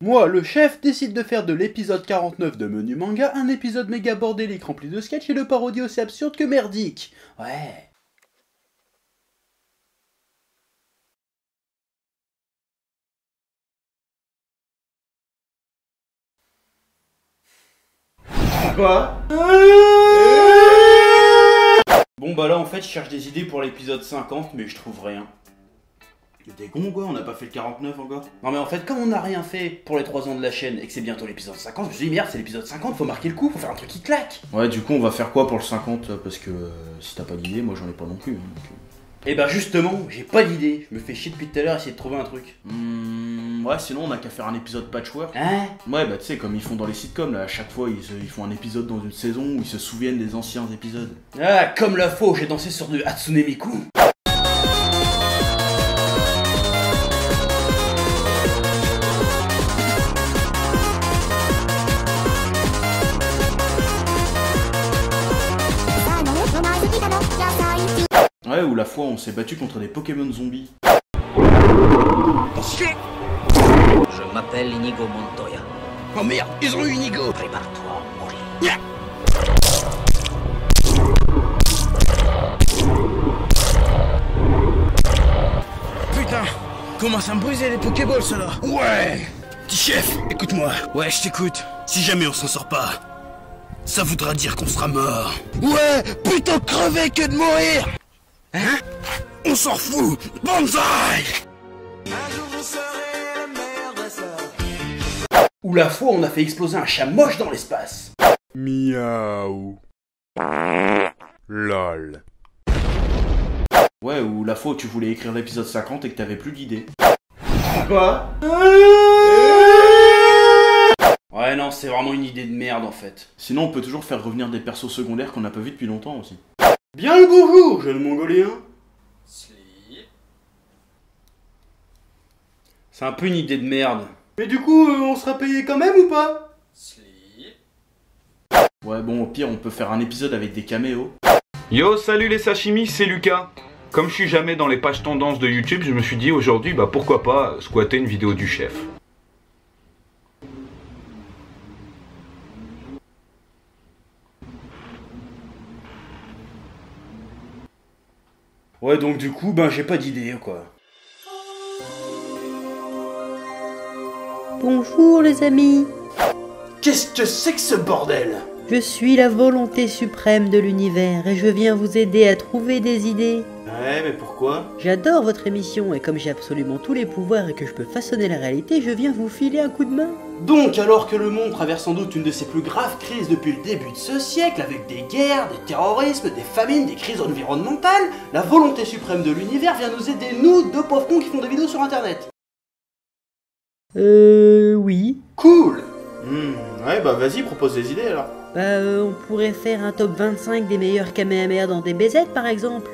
Moi, le chef, décide de faire de l'épisode 49 de Menu Manga un épisode méga bordélique rempli de sketchs et de parodies aussi absurdes que merdiques. Ouais. Quoi? Bon bah là en fait je cherche des idées pour l'épisode 50 mais je trouve rien. T'es con quoi, on n'a pas fait le 49 encore? Non mais en fait comme on n'a rien fait pour les 3 ans de la chaîne et que c'est bientôt l'épisode 50, je me suis dit merde c'est l'épisode 50, faut marquer le coup, faut faire un truc qui claque. Ouais du coup on va faire quoi pour le 50 parce que si t'as pas d'idée, moi j'en ai pas non plus. Et bah justement, j'ai pas d'idée, je me fais chier depuis tout à l'heure à essayer de trouver un truc. Ouais sinon on a qu'à faire un épisode patchwork. Hein? Ouais bah tu sais comme ils font dans les sitcoms là, à chaque fois ils font un épisode dans une saison où ils se souviennent des anciens épisodes. Ah comme la fois où j'ai dansé sur de Hatsune Miku. Ouais, ou la fois où on s'est battu contre des Pokémon zombies. Je m'appelle Inigo Montoya. Oh merde, ils ont eu Inigo. Prépare-toi à mourir. Yeah. Putain, commence à me briser les Pokéballs ceux-là. Ouais. Petit chef, écoute-moi. Ouais, je t'écoute. Si jamais on s'en sort pas, ça voudra dire qu'on sera mort. Ouais, plutôt crever que de mourir. Hein? On s'en fout. Banzai. Ou la fois où on a fait exploser un chat moche dans l'espace. Miaou. Lol. Ouais, ou la fois où tu voulais écrire l'épisode 50 et que t'avais plus d'idées. Quoi? Ouais non, c'est vraiment une idée de merde en fait. Sinon on peut toujours faire revenir des persos secondaires qu'on n'a pas vus depuis longtemps aussi. Bien le bonjour, jeune mongolien. Sleep. C'est un peu une idée de merde. Mais du coup, on sera payé quand même ou pas? Sleep. Ouais bon, au pire on peut faire un épisode avec des caméos. Yo, salut les sashimi, c'est Lucas. Comme je suis jamais dans les pages tendances de YouTube, je me suis dit aujourd'hui, bah pourquoi pas squatter une vidéo du chef. Ouais donc du coup, ben j'ai pas d'idée quoi. Bonjour les amis, Qu'est-ce que c'est que ce bordel? je suis la volonté suprême de l'univers et je viens vous aider à trouver des idées. Ouais mais pourquoi? J'adore votre émission et comme j'ai absolument tous les pouvoirs et que je peux façonner la réalité, je viens vous filer un coup de main. Donc alors que le monde traverse sans doute une de ses plus graves crises depuis le début de ce siècle, avec des guerres, des terrorismes, des famines, des crises environnementales, la volonté suprême de l'univers vient nous aider, nous, deux pauvres cons qui font des vidéos sur internet. Oui. Cool. Ouais bah vas-y, propose des idées alors. On pourrait faire un top 25 des meilleurs Kamehameha dans des BZ par exemple.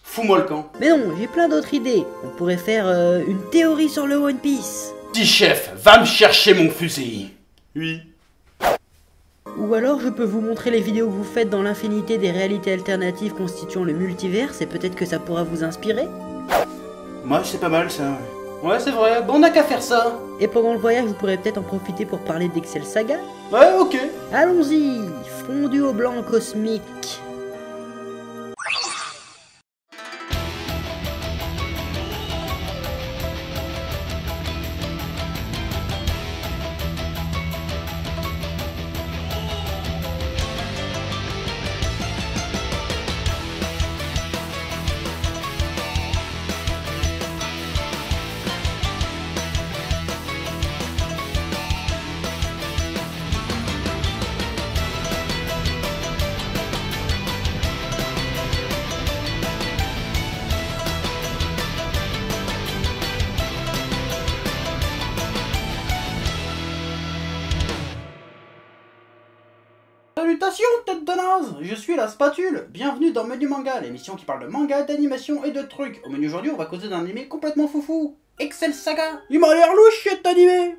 Fous-moi le camp. Mais non, j'ai plein d'autres idées. On pourrait faire une théorie sur le One Piece. Petit chef, va me chercher mon fusil. Oui. Ou alors je peux vous montrer les vidéos que vous faites dans l'infinité des réalités alternatives constituant le multiverse et peut-être que ça pourra vous inspirer. Moi c'est pas mal ça. Ouais c'est vrai, bon on n'a qu'à faire ça. Et pendant le voyage, vous pourrez peut-être en profiter pour parler d'Excel Saga. Ouais ok. Allons-y, fondu au blanc cosmique. Salutations, tête de naze. Je suis la spatule. Bienvenue dans Menu Manga, l'émission qui parle de manga, d'animation et de trucs. Au menu aujourd'hui, on va causer d'un animé complètement foufou. Excel Saga. Il m'a l'air louche cet animé.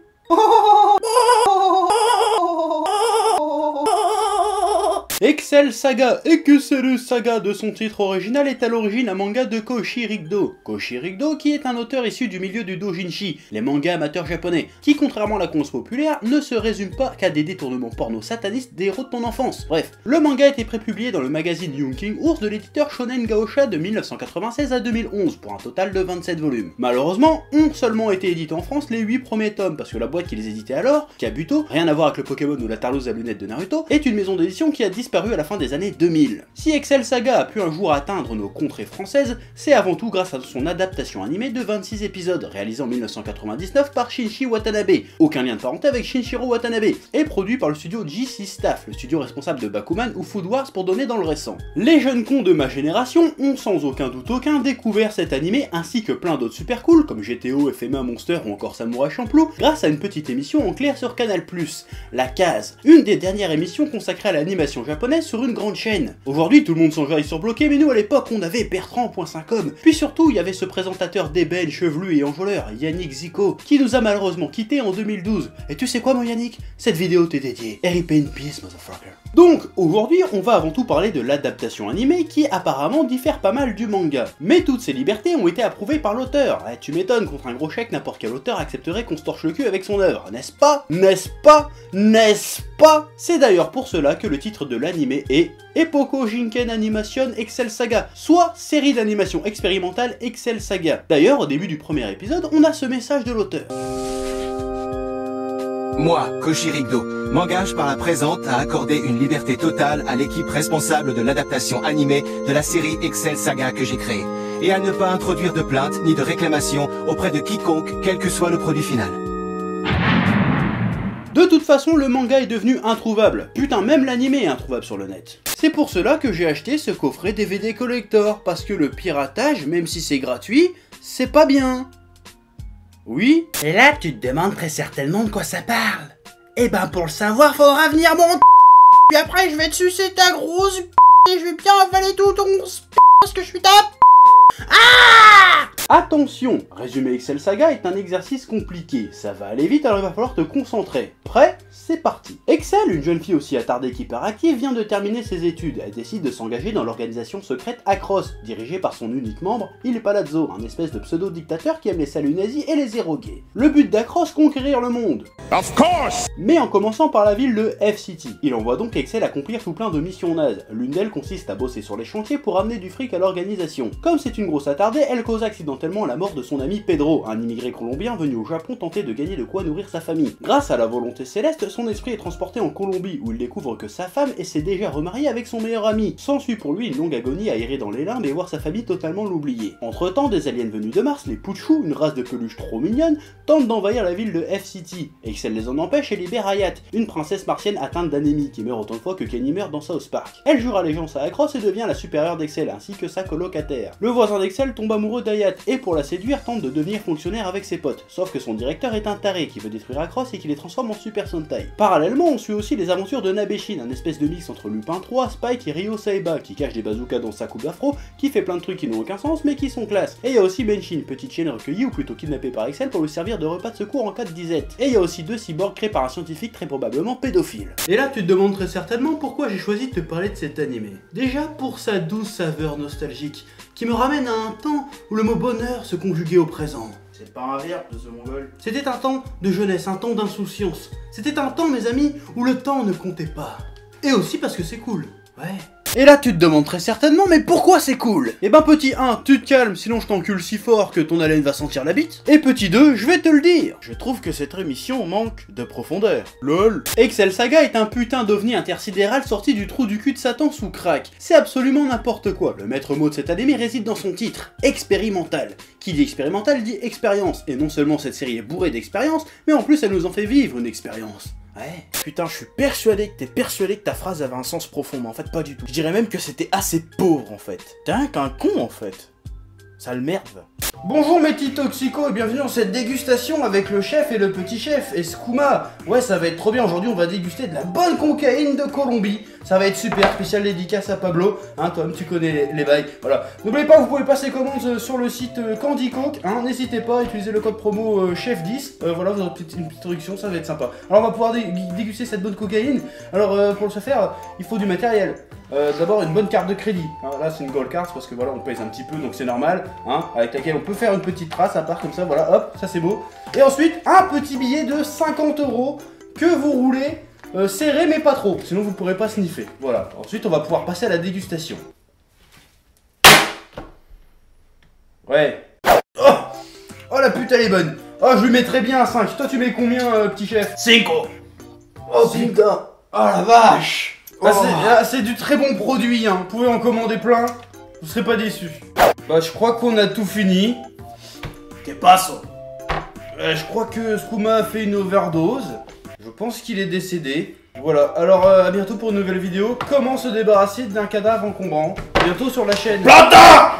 Excel Excel Saga, et que c'est le saga de son titre original, est à l'origine un manga de Koshi Rigdo. Koshi Rigdo qui est un auteur issu du milieu du doujinshi, les mangas amateurs japonais, qui contrairement à la conscience populaire, ne se résume pas qu'à des détournements porno satanistes des héros de ton enfance. Bref, le manga a été prépublié dans le magazine Young King Ours de l'éditeur Shonen Gaosha de 1996 à 2011, pour un total de 27 volumes. Malheureusement, ont seulement été édités en France les 8 premiers tomes, parce que la boîte qui les éditait alors, Kabuto, rien à voir avec le Pokémon ou la Tarlouse à lunettes de Naruto, est une maison d'édition qui a disparu à la fin des années 2000. Si Excel Saga a pu un jour atteindre nos contrées françaises, c'est avant tout grâce à son adaptation animée de 26 épisodes, réalisée en 1999 par Shinichi Watanabe, aucun lien de parenté avec Shinichiro Watanabe, et produit par le studio JC Staff, le studio responsable de Bakuman ou Food Wars pour donner dans le récent. Les jeunes cons de ma génération ont sans aucun doute aucun découvert cet animé ainsi que plein d'autres super cool comme GTO, FMA Monster ou encore Samurai Champloo grâce à une petite émission en clair sur Canal+, La Case, une des dernières émissions consacrées à l'animation japonaise sur une grande chaîne. Aujourd'hui tout le monde s'enjaille sur Bloqué, mais nous à l'époque on avait Bertrand.com, puis surtout il y avait ce présentateur d'ébène, chevelu et enjôleur, Yannick Zico, qui nous a malheureusement quitté en 2012. Et tu sais quoi mon Yannick? Cette vidéo t'est dédiée. RIP in peace motherfucker. Donc aujourd'hui on va avant tout parler de l'adaptation animée qui apparemment diffère pas mal du manga. Mais toutes ces libertés ont été approuvées par l'auteur. Tu m'étonnes, contre un gros chèque n'importe quel auteur accepterait qu'on se torche le cul avec son œuvre, n'est-ce pas? N'est-ce pas? N'est-ce pas? C'est d'ailleurs pour cela que le titre de l'animé est Epocho Jinken Animation Excel Saga, soit série d'animation expérimentale Excel Saga. D'ailleurs au début du premier épisode on a ce message de l'auteur. Moi, Koshi Rigdo, m'engage par la présente à accorder une liberté totale à l'équipe responsable de l'adaptation animée de la série Excel Saga que j'ai créée, et à ne pas introduire de plainte ni de réclamation auprès de quiconque, quel que soit le produit final. De toute façon, le manga est devenu introuvable. Putain, même l'animé est introuvable sur le net. C'est pour cela que j'ai acheté ce coffret DVD collector, parce que le piratage, même si c'est gratuit, c'est pas bien. Oui? Et là, tu te demandes très certainement de quoi ça parle. Eh ben, pour le savoir, faudra venir mon puis après, je vais te sucer ta grosse et je vais bien avaler tout ton parce que je suis ta Ah! Attention, résumer Excel Saga est un exercice compliqué. Ça va aller vite, alors il va falloir te concentrer. Prêt? C'est parti. Excel, une jeune fille aussi attardée qu'hyperactive, vient de terminer ses études. Elle décide de s'engager dans l'organisation secrète Acros, dirigée par son unique membre, Il Palazzo, un espèce de pseudo-dictateur qui aime les saluts nazis et les héros gays. Le but d'Acros, conquérir le monde. Of course! Mais en commençant par la ville de F-City. Il envoie donc Excel accomplir tout plein de missions nazes. L'une d'elles consiste à bosser sur les chantiers pour ramener du fric à l'organisation. Comme c'est une grosse attardée, elle cause accidentellement la mort de son ami Pedro, un immigré colombien venu au Japon tenter de gagner de quoi nourrir sa famille. Grâce à la volonté céleste, son esprit est transporté en Colombie, où il découvre que sa femme s'est déjà remariée avec son meilleur ami. S'ensuit pour lui une longue agonie à errer dans les limbes et voir sa famille totalement l'oublier. Entre temps, des aliens venus de Mars, les Puchou, une race de peluches trop mignonne, tentent d'envahir la ville de F-City. Excel les en empêche et libère Hayat, une princesse martienne atteinte d'anémie, qui meurt autant de fois que Kenny meurt dans South Park. Elle jure allégeance à Acros et devient la supérieure d'Excel, ainsi que sa colocataire. Le voisin d'Excel tombe amoureux d'Hayat, et pour la séduire, tente de devenir fonctionnaire avec ses potes. Sauf que son directeur est un taré qui veut détruire Acros et qui les transforme en Super Sentai. Parallèlement, on suit aussi les aventures de Nabeshin, un espèce de mix entre Lupin 3, Spike et Ryo Saiba, qui cache des bazookas dans sa coupe d'afro, qui fait plein de trucs qui n'ont aucun sens mais qui sont classe. Et il y a aussi Benshin, petite chienne recueillie ou plutôt kidnappée par Excel pour lui servir de repas de secours en cas de disette. Et il y a aussi deux cyborgs créés par un scientifique très probablement pédophile. Et là tu te demandes très certainement pourquoi j'ai choisi de te parler de cet animé. Déjà pour sa douce saveur nostalgique, qui me ramène à un temps où le mot bonheur se conjuguait au présent. C'est pas un verbe de ce mongol. C'était un temps de jeunesse, un temps d'insouciance. C'était un temps, mes amis, où le temps ne comptait pas. Et aussi parce que c'est cool. Ouais. Et là tu te demandes très certainement, mais pourquoi c'est cool? Eh ben petit 1, tu te calmes, sinon je t'encule si fort que ton haleine va sentir la bite. Et petit 2, je vais te le dire. Je trouve que cette émission manque de profondeur. LOL. Excel Saga est un putain d'ovni intersidéral sorti du trou du cul de Satan sous crack. C'est absolument n'importe quoi. Le maître mot de cet animé réside dans son titre, expérimental. Qui dit expérimental dit expérience. Et non seulement cette série est bourrée d'expérience, mais en plus elle nous en fait vivre une expérience. Ouais. Putain, je suis persuadé que ta phrase avait un sens profond, mais en fait pas du tout. Je dirais même que c'était assez pauvre en fait. T'es un qu'un con en fait. Sale merde. Bonjour mes petits toxicos et bienvenue dans cette dégustation avec le chef et le petit chef et Skouma. Ouais, ça va être trop bien, aujourd'hui on va déguster de la bonne cocaïne de Colombie. Ça va être super, spécial dédicace à Pablo. Hein Tom, tu connais les bails. Voilà. N'oubliez pas, vous pouvez passer commande sur le site Candy Coke. Hein, n'hésitez pas à utiliser le code promo chef10. Voilà, vous aurez une petite réduction, ça va être sympa. Alors on va pouvoir déguster cette bonne cocaïne. Alors pour ce faire, il faut du matériel. D'abord une bonne carte de crédit. Hein, là c'est une gold card parce que voilà on pèse un petit peu donc c'est normal. Hein, avec laquelle on peut faire une petite trace à part comme ça, voilà, hop, ça c'est beau. Et ensuite un petit billet de 50 € que vous roulez serré mais pas trop, sinon vous pourrez pas sniffer. Voilà, ensuite on va pouvoir passer à la dégustation. Ouais. Oh la pute elle est bonne. Oh je lui mettrais bien un 5. Toi tu mets combien petit chef? 5. Oh putain. Oh la vache. Ah, c'est du très bon produit, hein. Vous pouvez en commander plein, vous serez pas déçus. Bah je crois qu'on a tout fini. Que passe? Je crois que Skouma a fait une overdose. Je pense qu'il est décédé. Voilà, alors à bientôt pour une nouvelle vidéo. Comment se débarrasser d'un cadavre encombrant. Bientôt sur la chaîne. Planta!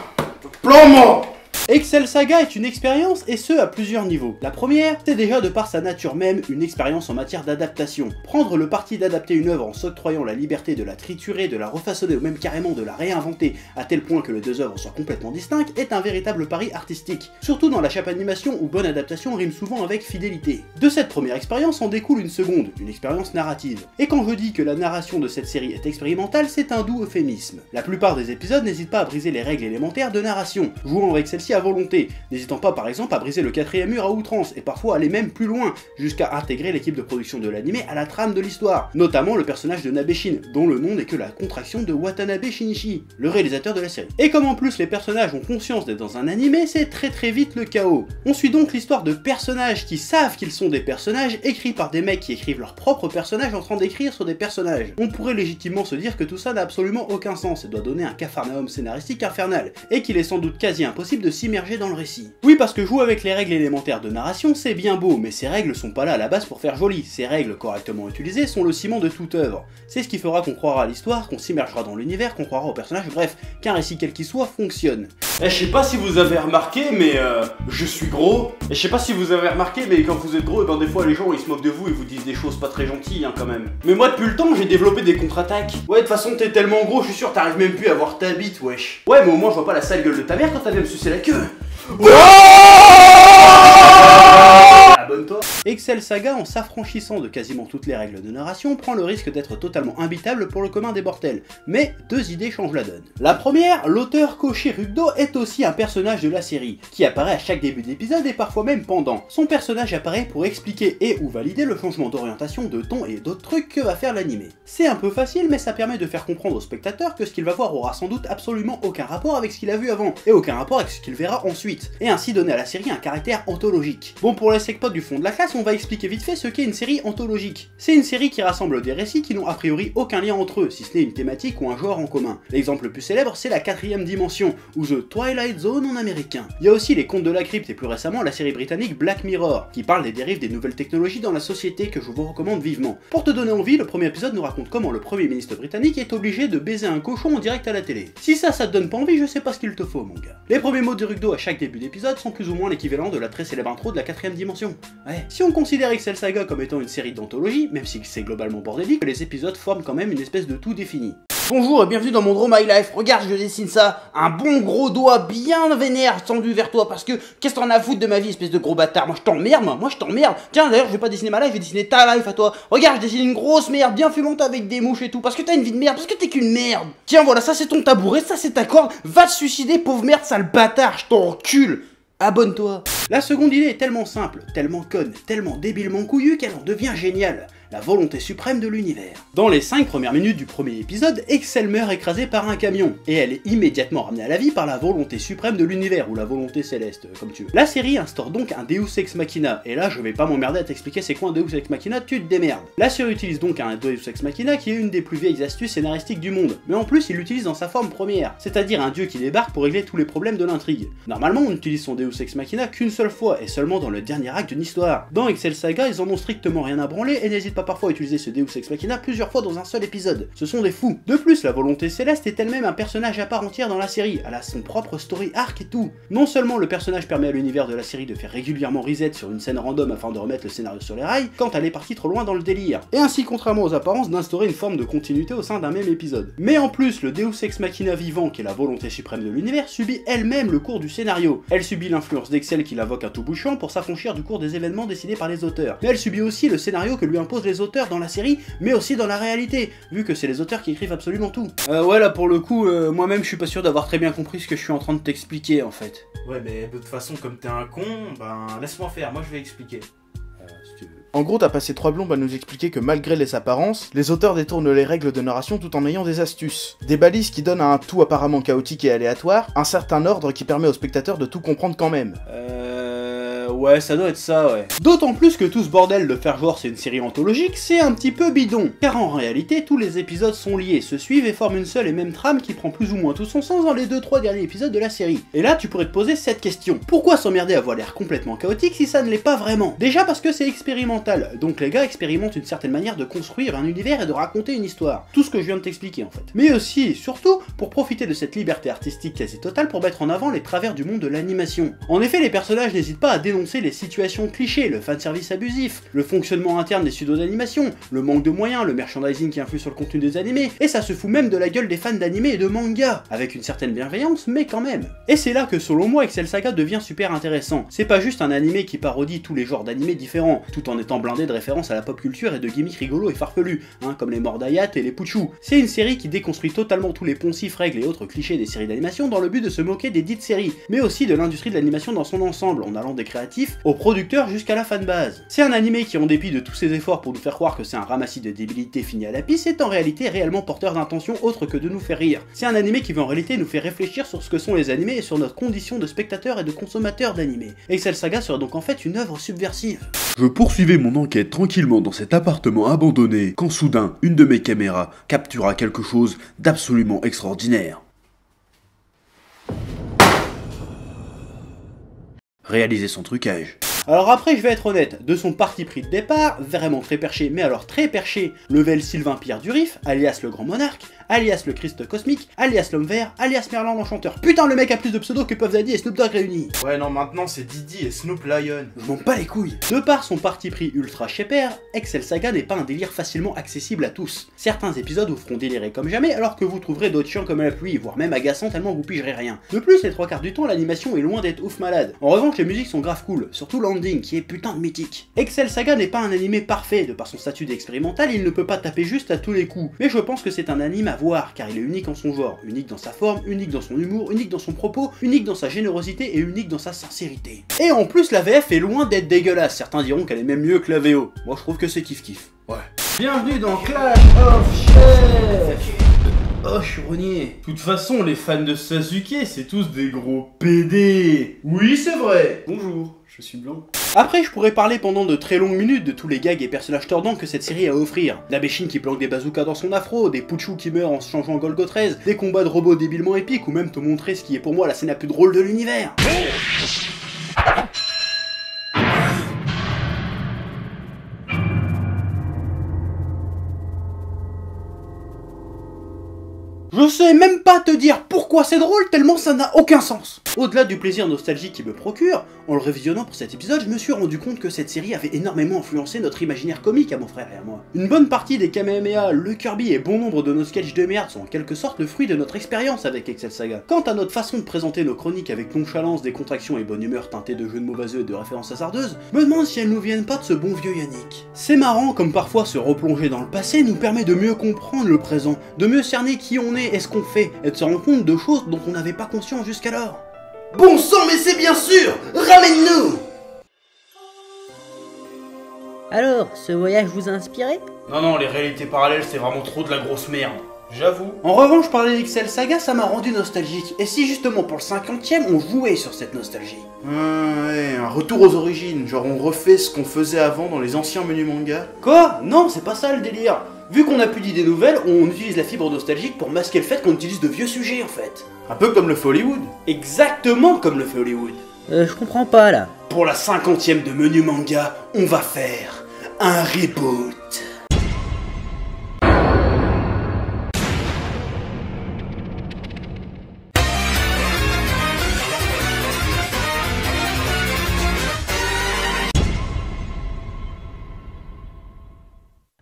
Plomo! Excel Saga est une expérience et ce à plusieurs niveaux. La première, c'est déjà de par sa nature même une expérience en matière d'adaptation. Prendre le parti d'adapter une œuvre en s'octroyant la liberté de la triturer, de la refaçonner ou même carrément de la réinventer à tel point que les deux œuvres soient complètement distinctes est un véritable pari artistique. Surtout dans la chape animation où bonne adaptation rime souvent avec fidélité. De cette première expérience en découle une seconde, une expérience narrative. Et quand je dis que la narration de cette série est expérimentale, c'est un doux euphémisme. La plupart des épisodes n'hésitent pas à briser les règles élémentaires de narration, jouant avec celle-ci à volonté, n'hésitant pas par exemple à briser le quatrième mur à outrance et parfois aller même plus loin, jusqu'à intégrer l'équipe de production de l'anime à la trame de l'histoire, notamment le personnage de Nabeshin, dont le nom n'est que la contraction de Watanabe Shinichi, le réalisateur de la série. Et comme en plus les personnages ont conscience d'être dans un anime, c'est très vite le chaos. On suit donc l'histoire de personnages qui savent qu'ils sont des personnages écrits par des mecs qui écrivent leurs propres personnages en train d'écrire sur des personnages. On pourrait légitimement se dire que tout ça n'a absolument aucun sens et doit donner un capharnaüm scénaristique infernal, et qu'il est sans doute quasi impossible de s'immerger dans le récit. Oui, parce que jouer avec les règles élémentaires de narration c'est bien beau, mais ces règles sont pas là à la base pour faire joli. Ces règles correctement utilisées sont le ciment de toute œuvre. C'est ce qui fera qu'on croira à l'histoire, qu'on s'immergera dans l'univers, qu'on croira au personnage, bref, qu'un récit quel qu'il soit fonctionne. Je sais pas si vous avez remarqué, mais je suis gros. Et je sais pas si vous avez remarqué, mais quand vous êtes gros, et ben des fois les gens ils se moquent de vous et vous disent des choses pas très gentilles hein, quand même. Mais moi depuis le temps j'ai développé des contre-attaques. Ouais de toute façon t'es tellement gros, je suis sûr t'arrives même plus à voir ta bite wesh. Ouais mais au moins je vois pas la sale gueule de ta mère quand t'as viens me sucer la queue. Abonne-toi. Excel Saga, en s'affranchissant de quasiment toutes les règles de narration, prend le risque d'être totalement imbitable pour le commun des mortels. Mais deux idées changent la donne. La première, l'auteur Koshi Rugdo est aussi un personnage de la série, qui apparaît à chaque début d'épisode et parfois même pendant. Son personnage apparaît pour expliquer et ou valider le changement d'orientation, de ton et d'autres trucs que va faire l'anime. C'est un peu facile, mais ça permet de faire comprendre au spectateur que ce qu'il va voir aura sans doute absolument aucun rapport avec ce qu'il a vu avant, et aucun rapport avec ce qu'il verra ensuite, et ainsi donner à la série un caractère anthologique. Bon, pour les secpotes du fond de la classe, on va expliquer vite fait ce qu'est une série anthologique. C'est une série qui rassemble des récits qui n'ont a priori aucun lien entre eux, si ce n'est une thématique ou un genre en commun. L'exemple le plus célèbre, c'est la 4ème dimension, ou The Twilight Zone en américain. Il y a aussi les Contes de la Crypte et plus récemment la série britannique Black Mirror, qui parle des dérives des nouvelles technologies dans la société que je vous recommande vivement. Pour te donner envie, le premier épisode nous raconte comment le premier ministre britannique est obligé de baiser un cochon en direct à la télé. Si ça te donne pas envie, je sais pas ce qu'il te faut mon gars. Les premiers mots de Rugdo à chaque début d'épisode sont plus ou moins l'équivalent de la très célèbre intro de la 4ème dimension. Ouais. Si on considère Excel Saga comme étant une série d'anthologie, même si c'est globalement bordélique, les épisodes forment quand même une espèce de tout défini. Bonjour et bienvenue dans mon Draw My Life. Regarde, je dessine ça. Un bon gros doigt bien vénère tendu vers toi parce que qu'est-ce que t'en as à foutre de ma vie, espèce de gros bâtard. Moi je t'emmerde, moi je t'emmerde. Tiens d'ailleurs je vais pas dessiner ma life, je vais dessiner ta life à toi. Regarde, je dessine une grosse merde bien fumante avec des mouches et tout parce que t'as une vie de merde, parce que t'es qu'une merde. Tiens voilà, ça c'est ton tabouret, ça c'est ta corde. Va te suicider pauvre merde, sale bâtard, je t'encule. Abonne-toi. La seconde idée est tellement simple, tellement conne, tellement débilement couillue qu'elle en devient géniale. La volonté suprême de l'univers. Dans les 5 premières minutes du premier épisode, Excel meurt écrasée par un camion, et elle est immédiatement ramenée à la vie par la volonté suprême de l'univers, ou la volonté céleste, comme tu veux. La série instaure donc un Deus Ex Machina, et là je vais pas m'emmerder à t'expliquer c'est quoi un Deus Ex Machina, tu te démerdes. La série utilise donc un Deus Ex Machina qui est une des plus vieilles astuces scénaristiques du monde, mais en plus il l'utilise dans sa forme première, c'est-à-dire un dieu qui débarque pour régler tous les problèmes de l'intrigue. Normalement on utilise son Deus Ex Machina qu'une seule fois, et seulement dans le dernier acte d'une histoire. Dans Excel Saga, ils en ont strictement rien à branler, et n'hésitent pas parfois à utiliser ce Deus Ex Machina plusieurs fois dans un seul épisode. Ce sont des fous. De plus, la volonté céleste est elle-même un personnage à part entière dans la série, elle a son propre story arc et tout. Non seulement le personnage permet à l'univers de la série de faire régulièrement reset sur une scène random afin de remettre le scénario sur les rails, quand elle est partie trop loin dans le délire, et ainsi contrairement aux apparences d'instaurer une forme de continuité au sein d'un même épisode. Mais en plus, le Deus Ex Machina vivant, qui est la volonté suprême de l'univers, subit elle-même le cours du scénario. Elle subit l'influence d'Excel qui l'invoque à tout bout de champ pour s'affranchir du cours des événements décidés par les auteurs. Mais elle subit aussi le scénario que lui impose les auteurs dans la série, mais aussi dans la réalité, vu que c'est les auteurs qui écrivent absolument tout. Ouais, là pour le coup, moi-même je suis pas sûr d'avoir très bien compris ce que je suis en train de t'expliquer en fait. Ouais, mais de toute façon, comme t'es un con, ben laisse-moi faire, moi je vais expliquer. Si tu veux. En gros, t'as passé 3 plombes à nous expliquer que malgré les apparences, les auteurs détournent les règles de narration tout en ayant des astuces. Des balises qui donnent à un tout apparemment chaotique et aléatoire, un certain ordre qui permet au spectateur de tout comprendre quand même. Ouais, ça doit être ça, ouais. D'autant plus que tout ce bordel de faire genre c'est une série anthologique, c'est un petit peu bidon. Car en réalité, tous les épisodes sont liés, se suivent et forment une seule et même trame qui prend plus ou moins tout son sens dans les 2-3 derniers épisodes de la série. Et là, tu pourrais te poser cette question. Pourquoi s'emmerder à avoir l'air complètement chaotique si ça ne l'est pas vraiment? Déjà parce que c'est expérimental, donc les gars expérimentent une certaine manière de construire un univers et de raconter une histoire. Tout ce que je viens de t'expliquer en fait. Mais aussi, et surtout, pour profiter de cette liberté artistique quasi totale pour mettre en avant les travers du monde de l'animation. En effet, les personnages n'hésitent pas à dénoncer les situations clichés, le fanservice abusif, le fonctionnement interne des studios d'animation, le manque de moyens, le merchandising qui influe sur le contenu des animés, et ça se fout même de la gueule des fans d'animé et de manga, avec une certaine bienveillance, mais quand même. Et c'est là que selon moi Excel Saga devient super intéressant. C'est pas juste un animé qui parodie tous les genres d'animés différents, tout en étant blindé de références à la pop culture et de gimmicks rigolos et farfelus, comme les Mordayat et les Puchou. C'est une série qui déconstruit totalement tous les poncifs, règles et autres clichés des séries d'animation dans le but de se moquer des dites séries, mais aussi de l'industrie de l'animation dans son ensemble, en allant des créatifs aux producteurs jusqu'à la fanbase. C'est un animé qui, en dépit de tous ses efforts pour nous faire croire que c'est un ramassis de débilité fini à la pisse, est en réalité réellement porteur d'intentions autres que de nous faire rire. C'est un animé qui veut en réalité nous faire réfléchir sur ce que sont les animés et sur notre condition de spectateur et de consommateur d'animés. Excel Saga serait donc en fait une œuvre subversive. Je poursuivais mon enquête tranquillement dans cet appartement abandonné quand soudain une de mes caméras captura quelque chose d'absolument extraordinaire. Réaliser son trucage. Alors après, je vais être honnête, de son parti pris de départ, vraiment très perché, mais alors très perché, level Sylvain Pierre du Rif, alias le Grand Monarque, alias le Christ Cosmique, alias l'Homme Vert, alias Merlin l'Enchanteur. Putain, le mec a plus de pseudos que Puff Daddy et Snoop Dogg réunis. Ouais, non, maintenant c'est Didi et Snoop Lion. Je m'en bats les couilles. De par son parti pris ultra shaper, Excel Saga n'est pas un délire facilement accessible à tous. Certains épisodes vous feront délirer comme jamais, alors que vous trouverez d'autres chiants comme la pluie, voire même agaçants tellement vous pigerez rien. De plus, les 3 quarts du temps, l'animation est loin d'être ouf malade. En revanche, les musiques sont grave cool, surtout l'ending qui est putain de mythique. Excel Saga n'est pas un animé parfait, de par son statut d'expérimental, il ne peut pas taper juste à tous les coups. Mais je pense que c'est un anime à voir, car il est unique en son genre, unique dans sa forme, unique dans son humour, unique dans son propos, unique dans sa générosité et unique dans sa sincérité. Et en plus, la VF est loin d'être dégueulasse, certains diront qu'elle est même mieux que la VO. Moi je trouve que c'est kiff-kiff. Ouais. Bienvenue dans Clash of Chefs. Oh, je suis rogné. De toute façon, les fans de Sasuke, c'est tous des gros PD. Oui, c'est vrai. Bonjour, je suis blanc. Après, je pourrais parler pendant de très longues minutes de tous les gags et personnages tordants que cette série a à offrir. D'Abeshin qui planque des bazookas dans son afro, des Puchou qui meurent en se changeant en Golgo 13, des combats de robots débilement épiques, ou même te montrer ce qui est pour moi la scène la plus drôle de l'univers. Je sais même pas te dire pourquoi c'est drôle tellement ça n'a aucun sens. Au-delà du plaisir nostalgique qu'il me procure, en le révisionnant pour cet épisode, je me suis rendu compte que cette série avait énormément influencé notre imaginaire comique à mon frère et à moi. Une bonne partie des Kamehameha, le Kirby et bon nombre de nos sketchs de merde sont en quelque sorte le fruit de notre expérience avec Excel Saga. Quant à notre façon de présenter nos chroniques avec nonchalance, décontraction et bonne humeur teintée de jeux de mots vaseux et de références hasardeuses, me demande si elles nous viennent pas de ce bon vieux Yannick. C'est marrant comme parfois se replonger dans le passé nous permet de mieux comprendre le présent, de mieux cerner qui on est et ce qu'on fait, et de se rendre compte de choses dont on n'avait pas conscience jusqu'alors. Bon sang, mais c'est bien sûr! Ramène-nous! Alors, ce voyage vous a inspiré? Non, les réalités parallèles, c'est vraiment trop de la grosse merde. J'avoue. En revanche, parler d'Excel Saga, ça m'a rendu nostalgique. Et si justement pour le 50e, on jouait sur cette nostalgie? Ouais, un retour aux origines, genre on refait ce qu'on faisait avant dans les anciens menus manga. Quoi? Non, c'est pas ça le délire. Vu qu'on a plus d'idées nouvelles, on utilise la fibre nostalgique pour masquer le fait qu'on utilise de vieux sujets en fait. Un peu comme le fait Hollywood. Exactement comme le fait Hollywood. Je comprends pas là. Pour la 50e de menu manga, on va faire un reboot.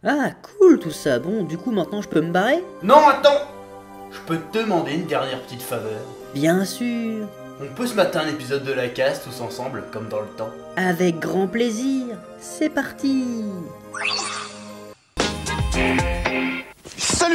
Ah, cool tout ça. Bon, du coup, maintenant je peux me barrer? Non, attends! Je peux te demander une dernière petite faveur? Bien sûr. On peut se mater un épisode de la case tous ensemble, comme dans le temps? Avec grand plaisir. C'est parti.